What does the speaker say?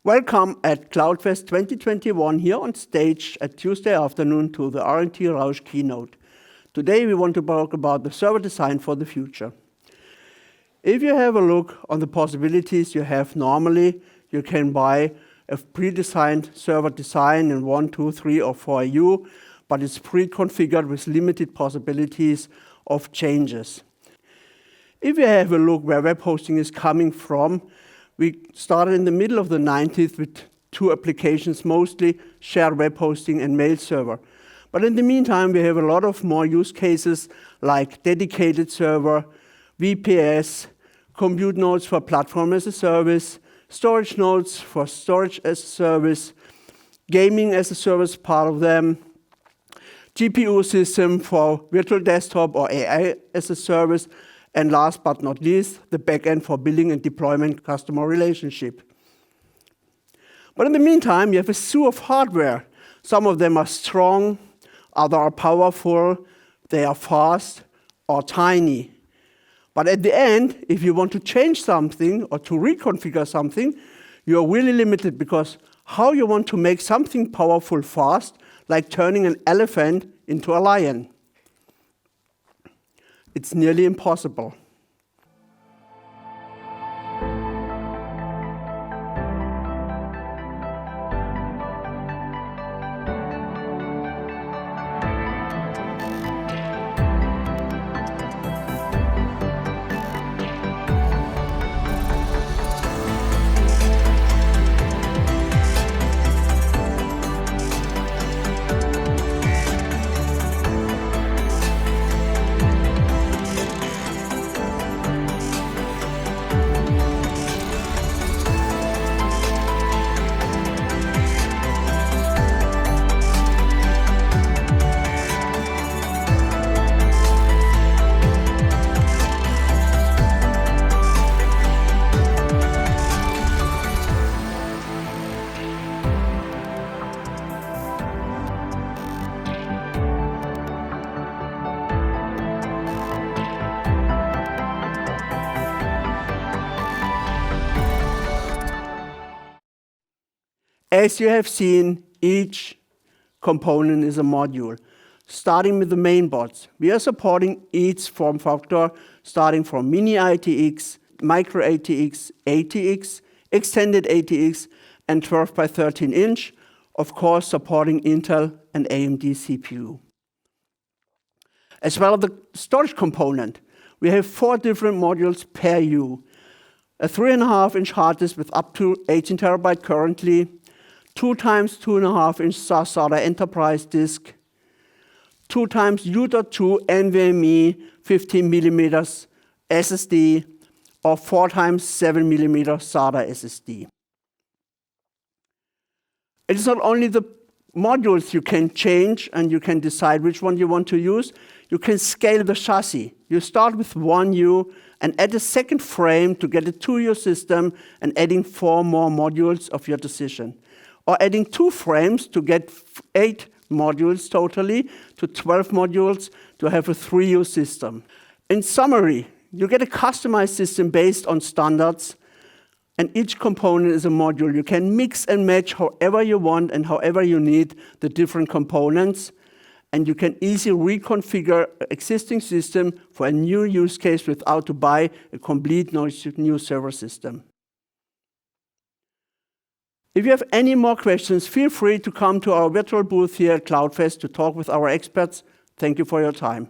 Welcome at Cloudfest 2021 here on stage at Tuesday afternoon to the R&T Rausch Keynote. Today we want to talk about the server design for the future. If you have a look on the possibilities you have normally, you can buy a pre-designed server design in 1, 2, 3, or 4U, but it's pre-configured with limited possibilities of changes. If you have a look where web hosting is coming from, we started in the middle of the 90s with two applications, mostly shared web hosting and mail server. But in the meantime, we have a lot of more use cases like dedicated server, VPS, compute nodes for platform as a service, storage nodes for storage as a service, gaming as a service, part of them, GPU system for virtual desktop or AI as a service, and last but not least, the backend for building and deployment customer relationship. But in the meantime, you have a slew of hardware. Some of them are strong, others are powerful, they are fast or tiny. But at the end, if you want to change something or to reconfigure something, you're really limited because how you want to make something powerful fast, like turning an elephant into a lion. It's nearly impossible. As you have seen, each component is a module. Starting with the main boards, we are supporting each form factor, starting from mini ATX, micro ATX, ATX, extended ATX, and 12 by 13 inch, of course supporting Intel and AMD CPU. As well as the storage component, we have 4 different modules per U. A 3.5-inch hard disk with up to 18 terabyte currently, 2 times 2.5-inch SATA enterprise disk, 2 times U.2 NVMe 15mm SSD, or 4 times 7mm SATA SSD. It is not only the modules you can change and you can decide which one you want to use, you can scale the chassis. You start with 1U and add a second frame to get a 2U system and adding 4 more modules of your decision. Or adding 2 frames to get 8 modules totally to 12 modules to have a 3U system. In summary, you get a customized system based on standards, and each component is a module. You can mix and match however you want and however you need the different components, and you can easily reconfigure an existing system for a new use case without to buy a complete new server system. If you have any more questions, feel free to come to our virtual booth here at Cloudfest to talk with our experts. Thank you for your time.